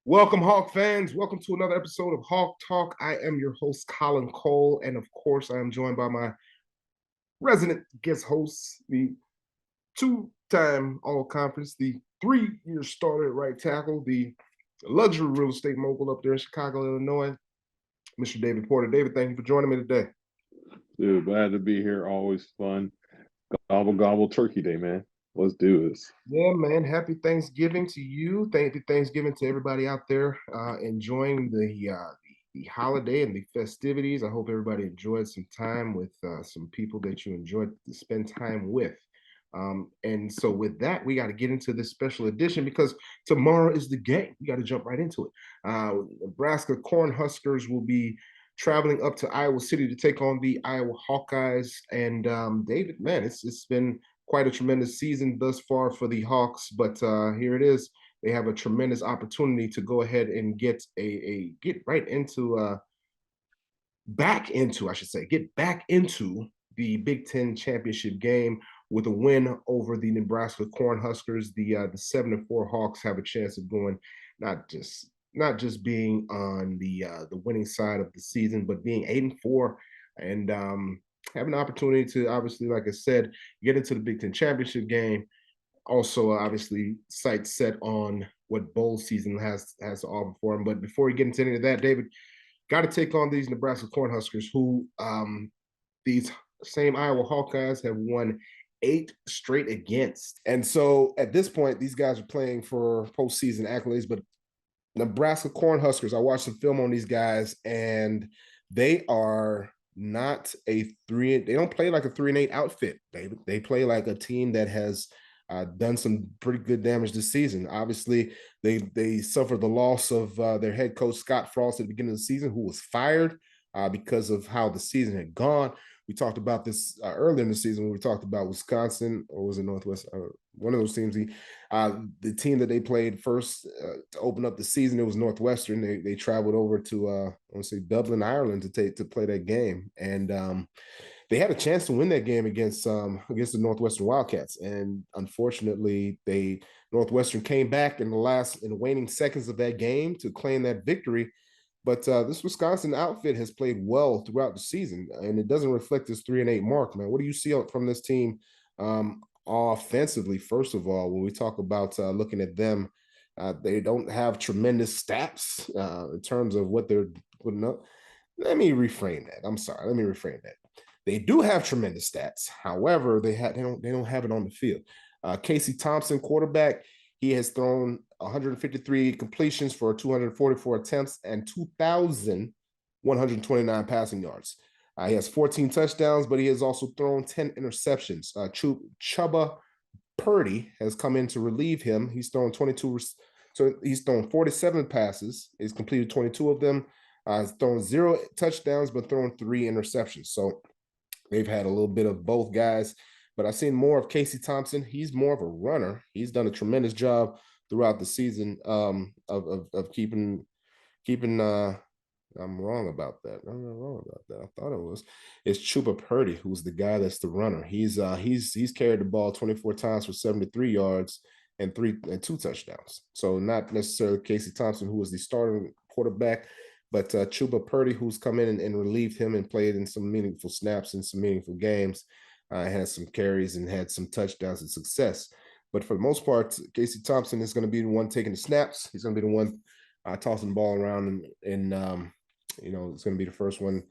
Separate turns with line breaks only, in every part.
Welcome, Hawk fans. Welcome to another episode of Hawk Talk. I am your host, Colin Cole, and of course, I am joined by my resident guest host, the two-time All-Conference, the three-year starter at right tackle, the luxury real estate mogul up there in Chicago, Illinois, Mr. David Porter. David, thank you for joining me today.
Dude, glad to be here. Always fun. Gobble gobble turkey day, man. Let's do this.
Yeah, man. Happy Thanksgiving to you. Thank you, Thanksgiving to everybody out there enjoying the holiday and the festivities. I hope everybody enjoyed some time with some people that you enjoyed to spend time with. And so, with that, we got to get into this special edition because tomorrow is the game. We got to jump right into it. Nebraska Cornhuskers will be traveling up to Iowa City to take on the Iowa Hawkeyes. And David, man, it's been quite a tremendous season thus far for the Hawks, but here it is. They have a tremendous opportunity to go ahead and get right into get back into the Big Ten championship game with a win over the Nebraska Cornhuskers. The 7-4 Hawks have a chance of going not just being on the winning side of the season, but being 8-4 and have an opportunity to obviously, like I said, get into the Big Ten championship game. Also, obviously, sights set on what bowl season has to offer for them. But before we get into any of that, David, got to take on these Nebraska Cornhuskers, who these same Iowa Hawkeyes have won 8 straight against. And so at this point, these guys are playing for postseason accolades. But Nebraska Cornhuskers, I watched some film on these guys, and they are not a three. They don't play like a 3-8 outfit. They play like a team that has done some pretty good damage this season. Obviously, they suffered the loss of their head coach Scott Frost at the beginning of the season, who was fired because of how the season had gone. We talked about this earlier in the season when we talked about Wisconsin, or was it Northwest? One of those teams. The team that they played first to open up the season, it was Northwestern. They traveled over to I want to say Dublin, Ireland, to play that game, and they had a chance to win that game against the Northwestern Wildcats, and unfortunately, Northwestern came back in the waning seconds of that game to claim that victory. But this Wisconsin outfit has played well throughout the season, and it doesn't reflect this 3-8 mark, man. What do you see from this team offensively? First of all, when we talk about looking at them, they don't have tremendous stats in terms of what they're putting up. Let me reframe that. I'm sorry. Let me reframe that. They do have tremendous stats. However, they don't have it on the field. Casey Thompson, quarterback, he has thrown 153 completions for 244 attempts and 2,129 passing yards. He has 14 touchdowns, but he has also thrown 10 interceptions. Chuba Purdy has come in to relieve him. He's thrown 22, so he's thrown 47 passes. He's completed 22 of them. He's thrown 0 touchdowns, but thrown 3 interceptions. So they've had a little bit of both guys. But I've seen more of Casey Thompson. He's more of a runner. He's done a tremendous job throughout the season of keeping. I'm wrong about that. I'm not wrong about that. I thought it was. It's Chuba Purdy who's the guy that's the runner. He's carried the ball 24 times for 73 yards and 2 touchdowns. So not necessarily Casey Thompson, who was the starting quarterback, but Chuba Purdy, who's come in and relieved him and played in some meaningful snaps in some meaningful games. Had some carries and had some touchdowns and success. But for the most part, Casey Thompson is going to be the one taking the snaps. He's going to be the one tossing the ball around, and it's going to be the first one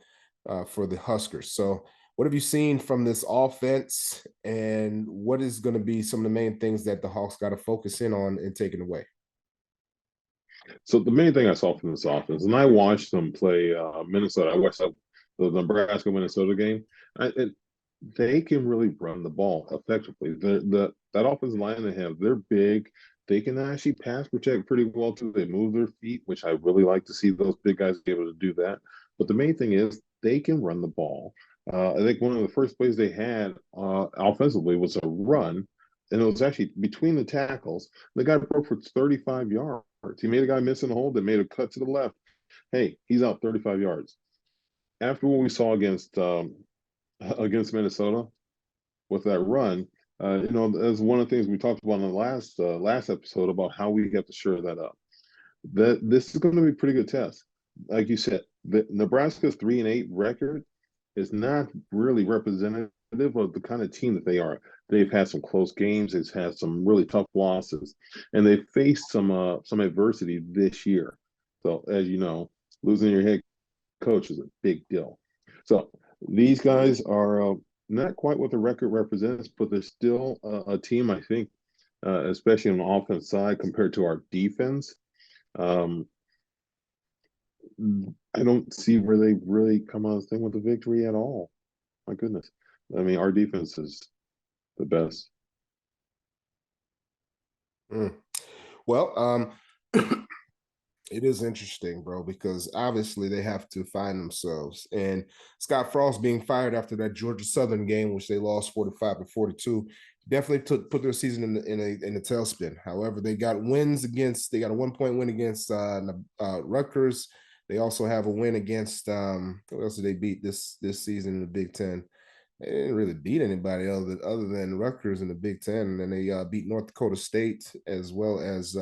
for the Huskers. So what have you seen from this offense, and what is going to be some of the main things that the Hawks got to focus in on and taking away?
So the main thing I saw from this offense, and I watched them play Minnesota. I watched the Nebraska Minnesota game. They can really run the ball effectively. That offensive line they have, they're big. They can actually pass protect pretty well too. They move their feet, which I really like to see those big guys be able to do that. But the main thing is they can run the ball. I think one of the first plays they had offensively was a run, and it was actually between the tackles. The guy broke for 35 yards. He made a guy miss in the hole. They made a cut to the left. Hey, he's out 35 yards. After what we saw against Minnesota with that run, that's one of the things we talked about in the last episode about how we have to shore that up. that this is going to be a pretty good test. Like you said, the Nebraska's 3-8 record is not really representative of the kind of team that they are. They've had some close games. They've had some really tough losses, and they've faced some adversity this year. So, as you know, losing your head coach is a big deal. So these guys are not quite what the record represents, but they're still a team. I think, especially on the offense side, compared to our defense. Um, I don't see where they really come out of this thing with a victory at all. My goodness. I mean, our defense is the best.
Mm. Well, it is interesting, bro, because obviously they have to find themselves. And Scott Frost being fired after that Georgia Southern game, which they lost 45-42, definitely put their season in a tailspin. However, they got wins against. They got a 1 point win against Rutgers. They also have a win against who else did they beat this season in the Big Ten? They didn't really beat anybody other than Rutgers in the Big Ten, and then they beat North Dakota State as well as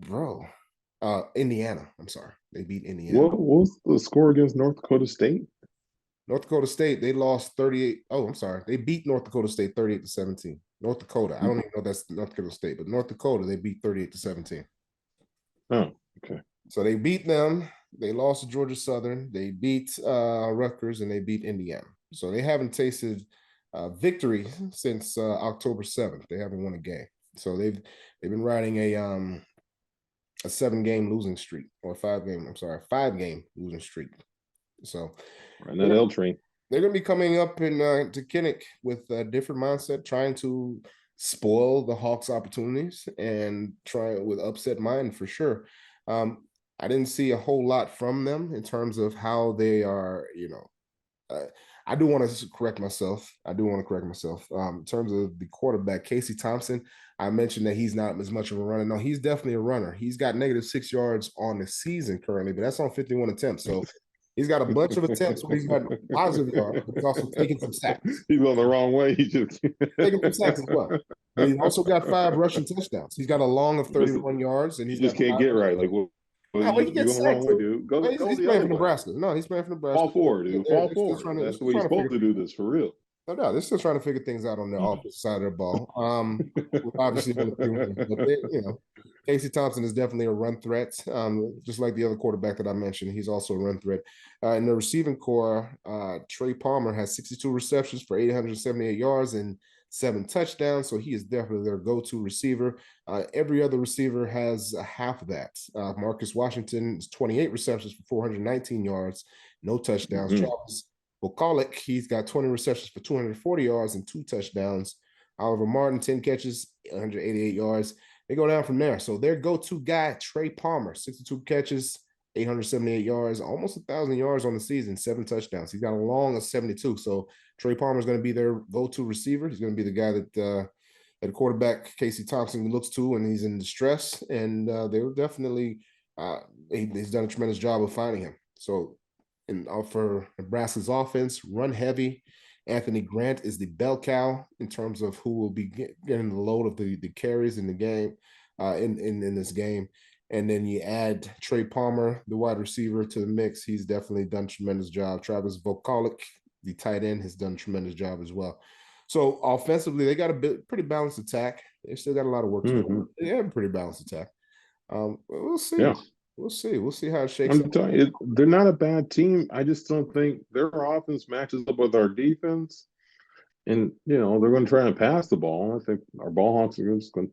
bro, Indiana. I'm sorry, they beat Indiana.
What was the score against North Dakota State?
North Dakota State, they lost 38. Oh, I'm sorry, they beat North Dakota State 38-17. North Dakota, I don't even know that's North Dakota State, but North Dakota, they beat 38-17.
Oh, okay.
So they beat them. They lost to Georgia Southern. They beat Rutgers, and they beat Indiana. So they haven't tasted victory since October 7th. They haven't won a game. So they've been riding a 7-game losing streak, or 5-game losing streak. So
Right, that L train.
they're going to be coming up in to Kinnick with a different mindset, trying to spoil the Hawks' opportunities and try with upset mind for sure. I didn't see a whole lot from them in terms of how they are, I do want to correct myself. In terms of the quarterback, Casey Thompson, I mentioned that he's not as much of a runner. No, he's definitely a runner. He's got -6 yards on the season currently, but that's on 51 attempts. So he's got a bunch of attempts where he's got positive yards, but he's also taking some sacks.
He's on the wrong way. He's just
Taking some sacks as well. But he's also got 5 rushing touchdowns. He's got a long of 31 yards, and
you
he's
just
got
can't get right. Like, well,
no, but he
you're
gets
going the wrong
sacked
way,
too.
dude. Go
He's
the
playing
other
for
way.
Nebraska. No, he's playing for Nebraska.
Fall forward, dude. Fall
They're still
forward. That's
they're
the way you're
trying to
supposed to do this for real.
no doubt. They're still trying to figure things out on the offensive side of the ball. Obviously, but Casey Thompson is definitely a run threat, just like the other quarterback that I mentioned. He's also a run threat. In the receiving core, Trey Palmer has 62 receptions for 878 yards and 7 touchdowns. So he is definitely their go-to receiver. Every other receiver has half of that. Marcus Washington is 28 receptions for 419 yards, no touchdowns.
Mm-hmm.
Travis Bukalik, he's got 20 receptions for 240 yards and 2 touchdowns. Oliver Martin, 10 catches, 188 yards. They go down from there. So their go-to guy, Trey Palmer, 62 catches, 878 yards, almost 1,000 yards on the season, 7 touchdowns. He's got a long of 72. So Trey Palmer is going to be their go-to receiver. He's going to be the guy that the quarterback Casey Thompson looks to when he's in distress. And they were definitely he's done a tremendous job of finding him. So and for Nebraska's offense, run heavy. Anthony Grant is the bell cow in terms of who will be getting the load of the carries in the game, in this game. And then you add Trey Palmer, the wide receiver, to the mix. He's definitely done a tremendous job. Travis Vocalic, the tight end, has done a tremendous job as well. So offensively, they got a pretty balanced attack. They still got a lot of work to do. They have a pretty balanced attack. We'll see.
Yeah.
We'll see. We'll see how it shakes
I'm telling you, they're not a bad team. I just don't think their offense matches up with our defense. And, they're going to try and pass the ball. I think our ball hawks are just going to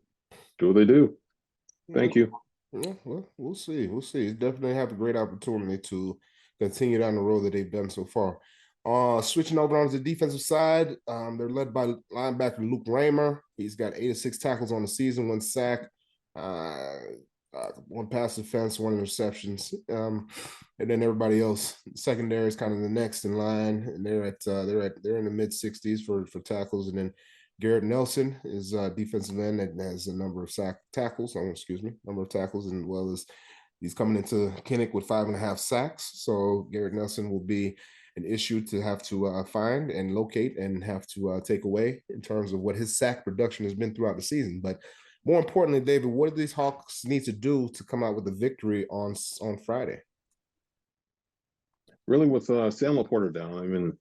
do what they do. Thank you.
Yeah, well, we'll see. We'll see. Definitely have a great opportunity to continue down the road that they've done so far. Switching over on the defensive side, they're led by linebacker Luke Raymer. He's got 86 tackles on the season, 1 sack, 1 pass defense, 1 interceptions, and then everybody else. Secondary is kind of the next in line, and they're in the mid-60s for tackles, and then Garrett Nelson is defensive end that has a number of tackles, and well as he's coming into Kinnick with 5.5 sacks. So Garrett Nelson will be an issue to have to find and locate and have to take away in terms of what his sack production has been throughout the season. But more importantly, David, what do these Hawks need to do to come out with a victory on Friday?
Really, with Sam Laporta down, I mean,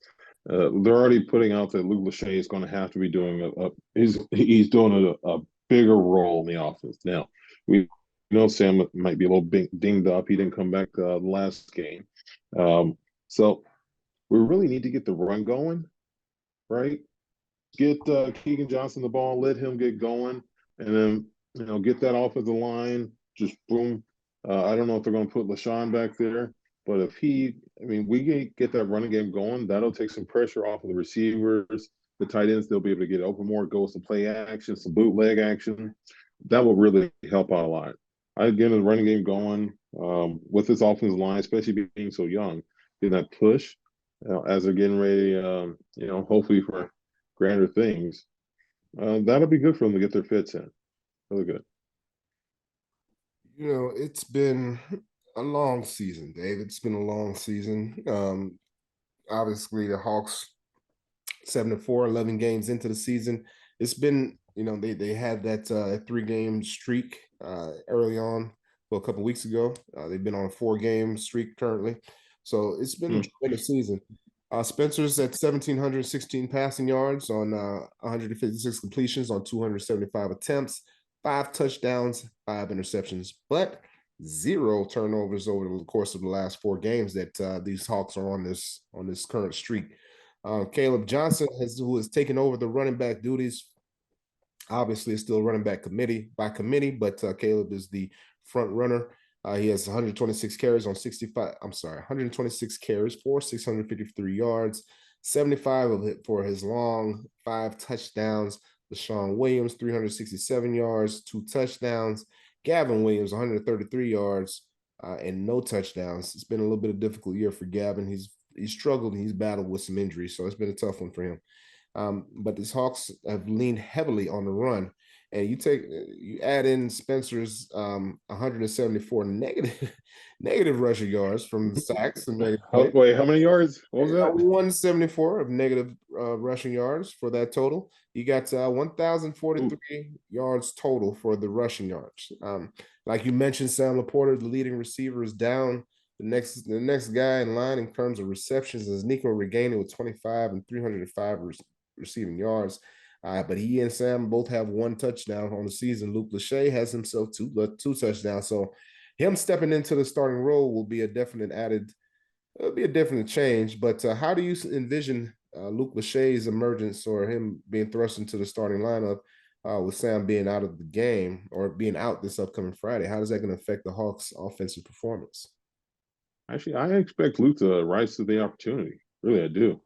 they're already putting out that Luke Lachey is going to have to be doing he's doing a bigger role in the offense. Now, we know Sam might be a little dinged up. He didn't come back the last game, so we really need to get the run going, right? Get Keegan Johnson the ball, let him get going, and then get that offensive line just boom. I don't know if they're going to put LaShawn back there, but if we get that running game going, that'll take some pressure off of the receivers, the tight ends. They'll be able to get open more, go with some play action, some bootleg action. That will really help out a lot. I get the running game going with this offensive line, especially being so young, getting that push as they're getting ready. Hopefully for grander things. That'll be good for them to get their fits in. Really good.
It's been a long season, Dave. It's been a long season. Obviously, the Hawks 7-4, 11 games into the season. It's been, they had that 3-game streak early on. Well, a couple of weeks ago. They've been on a 4-game streak currently. So it's been a tremendous season. Spencer's at 1,716 passing yards on 156 completions on 275 attempts, 5 touchdowns, 5 interceptions, but 0 turnovers over the course of the last 4 games that these Hawks are on this current streak. Caleb Johnson, who has taken over the running back duties, obviously is still running back by committee, but Caleb is the front runner. He has 126 carries on 126 carries for 653 yards, 75 of it for his long, 5 touchdowns. LaShawn Williams, 367 yards, 2 touchdowns. Gavin Williams, 133 yards and no touchdowns. It's been a little bit of a difficult year for Gavin. He's struggled and he's battled with some injuries, so it's been a tough one for him. But the Hawks have leaned heavily on the run. And you add in Spencer's 174 negative rushing yards from sacks and negative plays.
Wait, how many yards? What was that?
174 of negative rushing yards for that total. You got 1,043 yards total for the rushing yards. Like you mentioned, Sam Laporta, the leading receiver, is down. The next guy in line in terms of receptions is Nico Reganey with 25 and 305 receiving yards. But he and Sam both have 1 touchdown on the season. Luke Lachey has himself two touchdowns. So him stepping into the starting role will be a definite change. But how do you envision Luke Lachey's emergence or him being thrust into the starting lineup with Sam being out of the game or being out this upcoming Friday? How is that going to affect the Hawks' offensive performance?
Actually, I expect Luke to rise to the opportunity. Really, I do.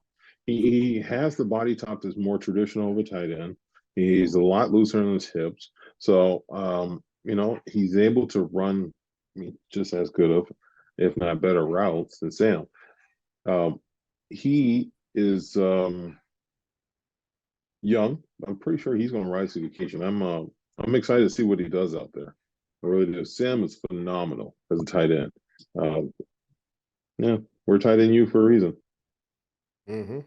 He has the body type that's more traditional of a tight end. He's a lot looser on his hips. So, he's able to run just as good of, if not better routes than Sam. He is young. I'm pretty sure he's going to rise to the occasion. I'm excited to see what he does out there. I really do. Sam is phenomenal as a tight end. We're tight end you for a reason.
Mm-hmm.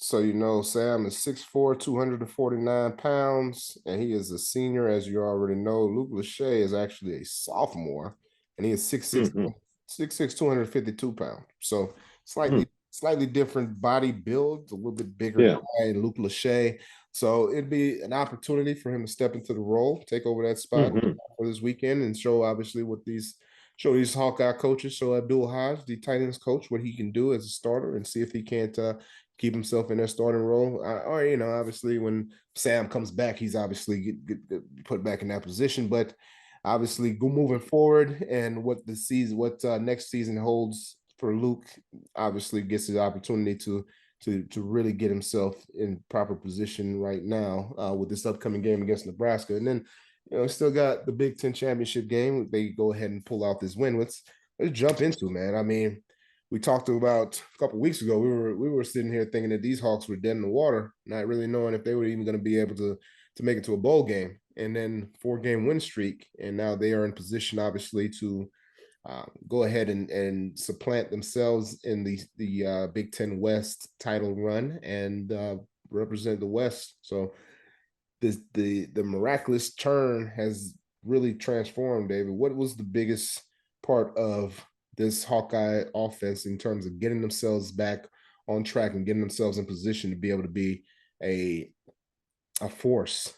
So, Sam is 6'4", 249 pounds, and he is a senior, as you already know. Luke Lachey is actually a sophomore, and he is 6'6", 252 pounds. So, slightly different body build, a little bit bigger guy in Luke Lachey. So, it'd be an opportunity for him to step into the role, take over that spot for this weekend, and show, obviously, show these Hawkeye coaches, show Abdul Hajj, the tight ends coach, what he can do as a starter and see if he can't keep himself in their starting role. Or, obviously when Sam comes back, he's obviously get put back in that position. But obviously moving forward and what next season holds for Luke, obviously gets his opportunity to really get himself in proper position right now with this upcoming game against Nebraska. And then still got the Big Ten championship game. They go ahead and pull out this win. Let's jump into, man. I mean, we talked about a couple of weeks ago. We were sitting here thinking that these Hawks were dead in the water, not really knowing if they were even going to be able to make it to a bowl game. And then 4-game win streak, and now they are in position, obviously, to go ahead and supplant themselves in the Big Ten West title run and represent the West. So the miraculous turn has really transformed. David, what was the biggest part of this Hawkeye offense in terms of getting themselves back on track and getting themselves in position to be able to be a force,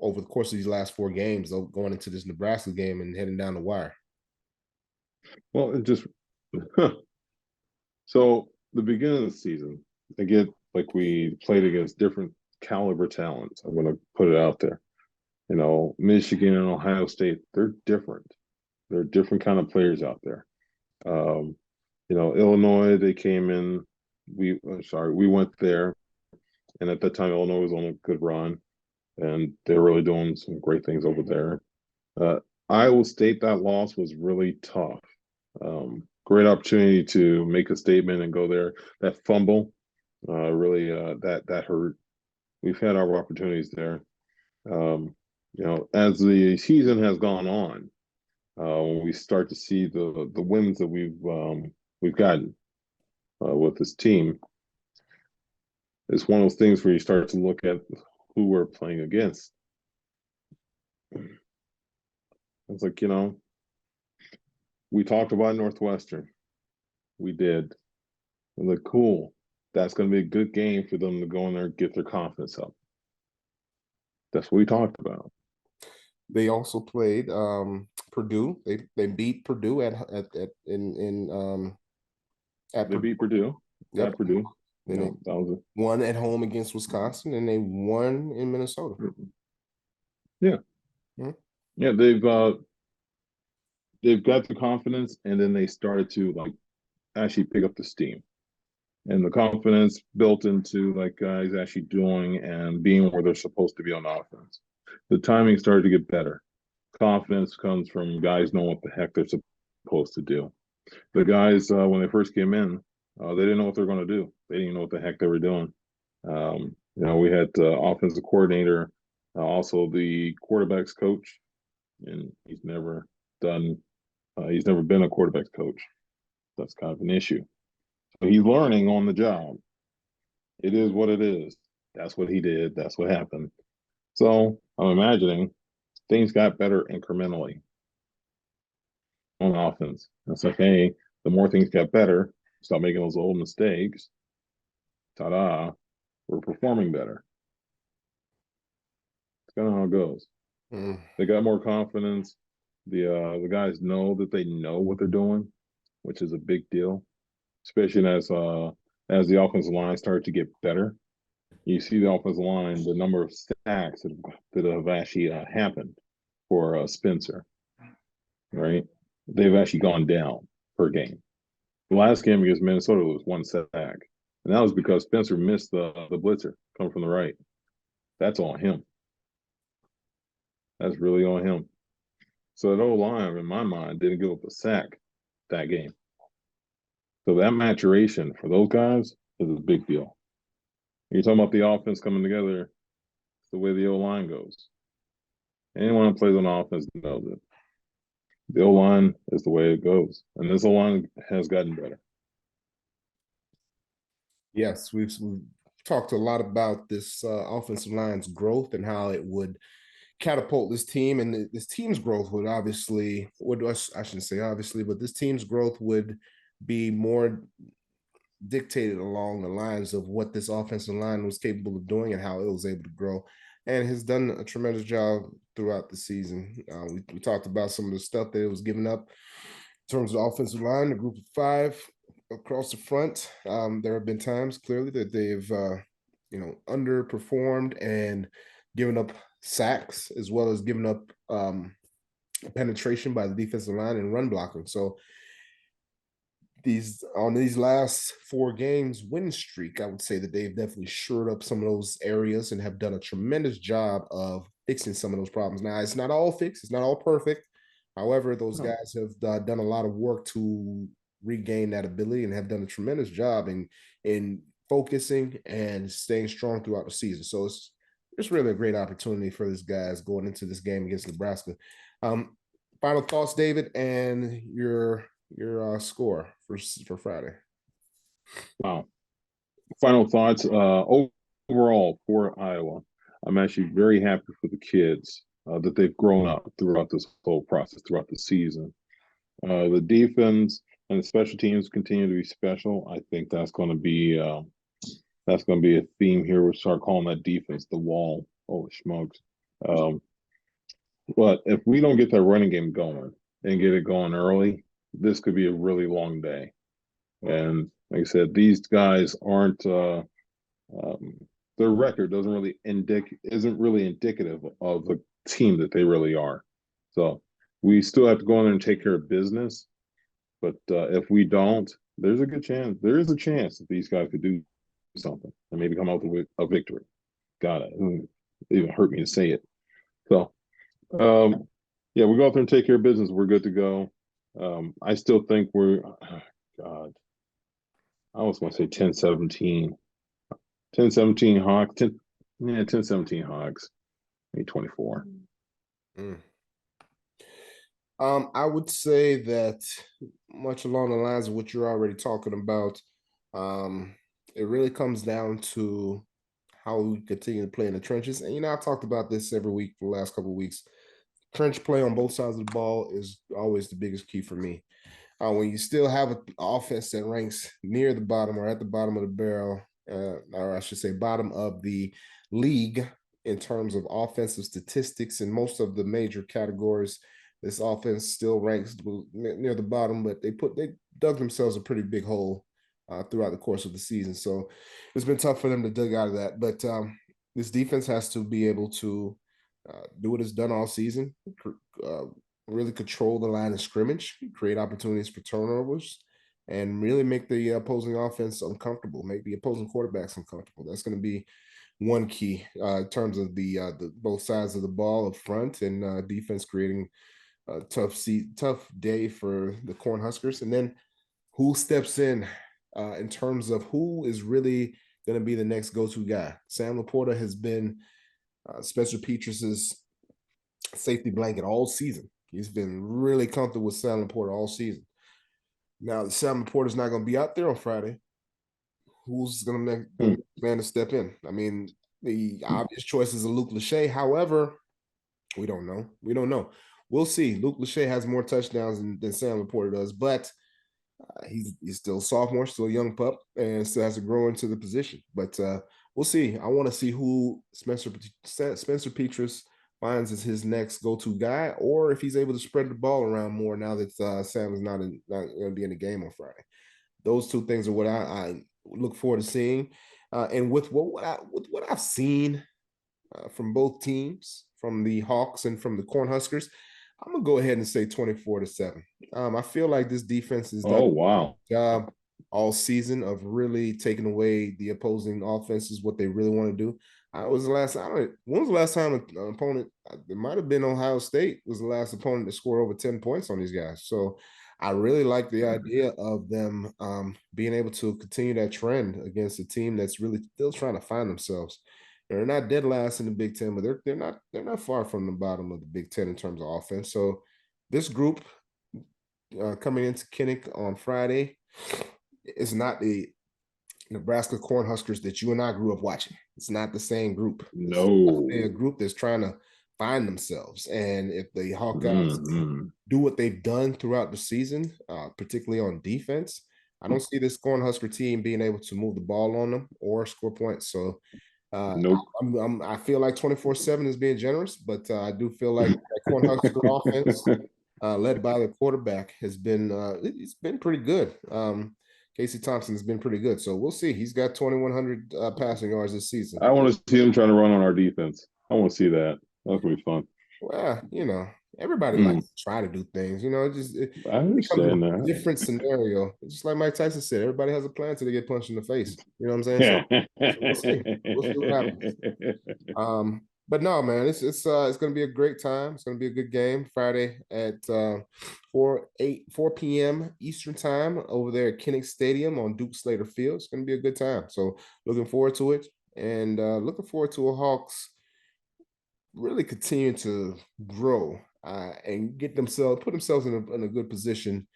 over the course of these last 4 games, going into this Nebraska game and heading down the wire?
Well, it just so the beginning of the season, they get like we played against different caliber talents. I'm going to put it out there. Michigan and Ohio State, they're different. They're different kind of players out there. Illinois, they came in. We went there, and at that time, Illinois was on a good run, and they're really doing some great things over there. Iowa State, that loss was really tough. Great opportunity to make a statement and go there. That fumble, really, that hurt. We've had our opportunities there. As the season has gone on, when we start to see the wins that we've gotten with this team, it's one of those things where you start to look at who we're playing against. It's like, we talked about Northwestern. We did. I'm like, cool. That's going to be a good game for them to go in there and get their confidence up. That's what we talked about.
They also played Purdue. They beat Purdue at
They beat Purdue.
Yep.
At Purdue.
Then they won at home against Wisconsin, and they won in Minnesota.
Yeah. Mm-hmm. Yeah, they've got the confidence, and then they started to actually pick up the steam. And the confidence built into guys actually doing and being where they're supposed to be on offense. The timing started to get better. Confidence comes from guys knowing what the heck they're supposed to do. The guys, when they first came in, they didn't know what they're going to do. They didn't even know what the heck they were doing. We had offensive coordinator, also the quarterback's coach, and he's never been a quarterback's coach. That's kind of an issue. So he's learning on the job. It is what it is. That's what he did. That's what happened. So I'm imagining things got better incrementally on offense. It's like, hey, the more things got better, stop making those old mistakes. Ta-da, we're performing better. It's kind of how it goes. They got more confidence. The guys know that they know what they're doing, which is a big deal, especially as the offensive line started to get better. You see the offensive line, the number of sacks that have actually happened for Spencer, right? They've actually gone down per game. The last game against Minnesota was 1 sack, and that was because Spencer missed the blitzer coming from the right. That's on him. That's really on him. So that O-line, in my mind, didn't give up a sack that game. So that maturation for those guys is a big deal. You're talking about the offense coming together, it's the way the O-line goes. Anyone who plays on offense knows it. The O-line is the way it goes. And this O-line has gotten better.
Yes, we've talked a lot about this offensive line's growth and how it would catapult this team, and this team's growth would I shouldn't say obviously, but this team's growth would be more dictated along the lines of what this offensive line was capable of doing and how it was able to grow, and has done a tremendous job throughout the season. We talked about some of the stuff that it was giving up in terms of the offensive line, the group of 5 across the front. There have been times clearly that they've underperformed and given up sacks, as well as giving up penetration by the defensive line and run blocking. So these last 4 games win streak, I would say that they've definitely shored up some of those areas and have done a tremendous job of fixing some of those problems. Now, it's not all fixed, it's not all perfect. However, those guys have done a lot of work to regain that ability and have done a tremendous job in focusing and staying strong throughout the season. So it's really a great opportunity for these guys going into this game against Nebraska. Final thoughts, David, and your score for Friday.
Wow. Final thoughts. Overall for Iowa, I'm actually very happy for the kids that they've grown up throughout this whole process, throughout the season. The defense and the special teams continue to be special. I think that's going to be a theme here. We'll start calling that defense the wall. Holy smokes! Um, but if we don't get that running game going and get it going early, this could be a really long day. And like I said, these guys aren't. Um, their record isn't really indicative of the team that they really are. So we still have to go in there and take care of business. But if we don't, there's a good chance. There is a chance that these guys could do something and maybe come out with a victory. God, it even hurt me to say it. So, yeah, we go out there and take care of business. We're good to go. I still think God, I almost want to say 10-17. 10-17 Hawks. 10-17 Hawks. Maybe 24.
Mm. I would say that much along the lines of what you're already talking about, it really comes down to how we continue to play in the trenches. And I've talked about this every week for the last couple of weeks. Trench play on both sides of the ball is always the biggest key for me. When you still have an offense that ranks near the bottom or at the bottom of the barrel, or I should say bottom of the league in terms of offensive statistics in most of the major categories, this offense still ranks near the bottom, but they dug themselves a pretty big hole throughout the course of the season. So it's been tough for them to dig out of that. But this defense has to be able to do what it's done all season, really control the line of scrimmage, create opportunities for turnovers, and really make the opposing offense uncomfortable, make the opposing quarterbacks uncomfortable. That's going to be one key in terms of the both sides of the ball up front and defense creating a tough day for the Cornhuskers. And then who steps in terms of who is really going to be the next go-to guy. Sam Laporta has been Spencer Petrus's safety blanket all season. He's been really comfortable with Sam Laporta all season. Now, Sam Laporta is not going to be out there on Friday. Who's going to make the man to step in? I mean, the obvious choice is a Luke Lachey. However, we don't know. We don't know. We'll see. Luke Lachey has more touchdowns than Sam Laporta does, but he's still a sophomore, still a young pup, and still has to grow into the position. But we'll see. I want to see who Spencer Petrus finds as his next go-to guy, or if he's able to spread the ball around more now that Sam is not going to be in the game on Friday. Those two things are what I look forward to seeing. And with what I've seen from both teams, from the Hawks and from the Cornhuskers, I'm gonna go ahead and say 24-7. I feel like this defense has done
a
job all season of really taking away the opposing offenses, what they really want to do. When was the last time an opponent? It might have been Ohio State was the last opponent to score over 10 points on these guys. So I really like the idea of them being able to continue that trend against a team that's really still trying to find themselves. They're not dead last in the Big Ten, but they're not far from the bottom of the Big Ten in terms of offense. So this group coming into Kinnick on Friday is not the Nebraska Cornhuskers that you and I grew up watching. It's not the same group.
No,
It's a group that's trying to find themselves. And if the Hawkeyes do what they've done throughout the season, particularly on defense, I don't see this Cornhusker team being able to move the ball on them or score points. So
nope.
I feel like 24-7 is being generous, but I do feel like that Cornhusker offense, led by the quarterback, has been it's been pretty good. Casey Thompson has been pretty good, so we'll see. He's got 2,100 passing yards this season.
I want to see him trying to run on our defense. I want to see that. That's gonna be fun.
Well, everybody likes to try to do things.
I understand
becomes a
that.
different scenario. It's just like Mike Tyson said, everybody has a plan until they get punched in the face. You know what I'm saying? So we'll see. We'll see what happens. But no, man, it's going to be a great time. It's going to be a good game Friday at 4 p.m. Eastern time over there at Kinnick Stadium on Duke Slater Field. It's going to be a good time. So looking forward to it, and looking forward to a Hawks really continue to grow and put themselves in a good position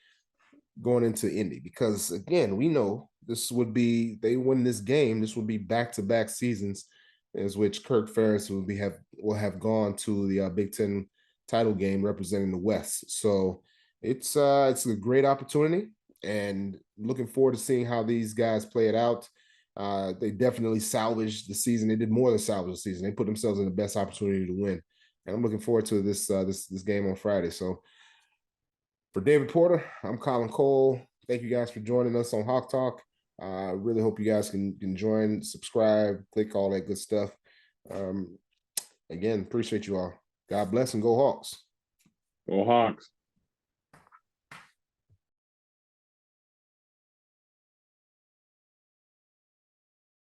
going into Indy, because again, we know they win this game, this would be back-to-back seasons is which Kirk Ferris will have gone to the Big Ten title game representing the West. So it's a great opportunity, and looking forward to seeing how these guys play it out. They definitely salvaged the season. They did more than salvage the season. They put themselves in the best opportunity to win, and I'm looking forward to this game on Friday. So for David Porter, I'm Colin Cole. Thank you guys for joining us on Hawk Talk. Really hope you guys can join, subscribe, click all that good stuff. Again, appreciate you all. God bless and go Hawks.
Go Hawks.